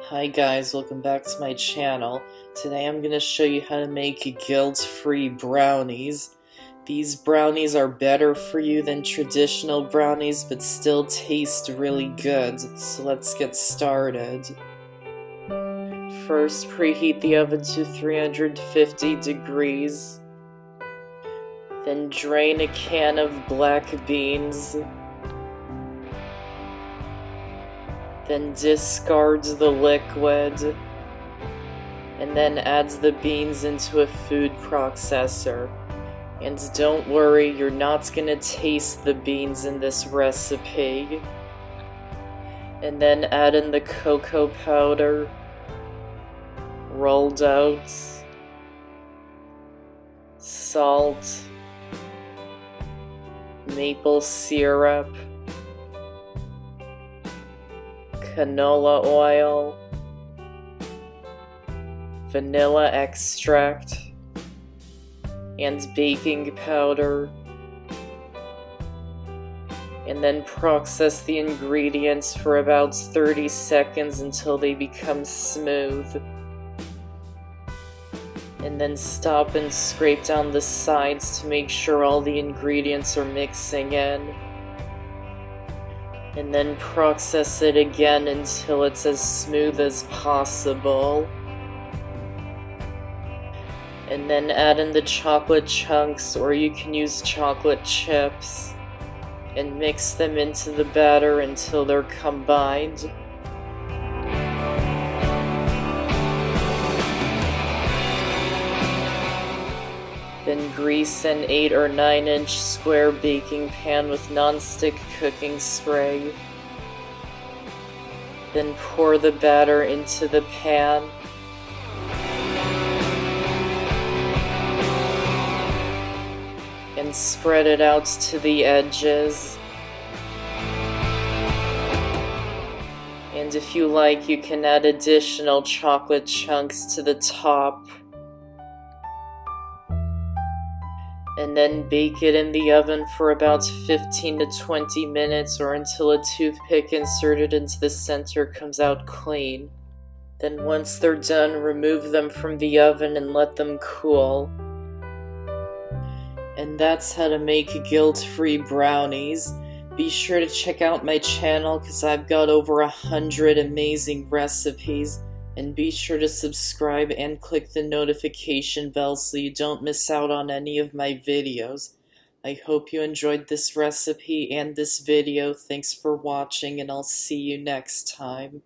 Hi guys, welcome back to my channel. Today I'm going to show you how to make guilt-free brownies. These brownies are better for you than traditional brownies, but still taste really good. So let's get started. First, preheat the oven to 350 degrees. Then drain a can of black beans. Then discard the liquid, and then add the beans into a food processor. And don't worry, you're not gonna taste the beans in this recipe. And then add in the cocoa powder, rolled oats, salt, maple syrup, canola oil, vanilla extract, and baking powder. And then process the ingredients for about 30 seconds until they become smooth. And then stop and scrape down the sides to make sure all the ingredients are mixing in. And then process it again until it's as smooth as possible. And then add in the chocolate chunks, or you can use chocolate chips, and mix them into the batter until they're combined. Then grease an 8 or 9-inch square baking pan with non-stick cooking spray. Then pour the batter into the pan. And spread it out to the edges. And if you like, you can add additional chocolate chunks to the top. And then bake it in the oven for about 15 to 20 minutes, or until a toothpick inserted into the center comes out clean. Then once they're done, remove them from the oven and let them cool. And that's how to make guilt-free brownies. Be sure to check out my channel because I've got over 100 amazing recipes. And be sure to subscribe and click the notification bell so you don't miss out on any of my videos. I hope you enjoyed this recipe and this video. Thanks for watching, and I'll see you next time.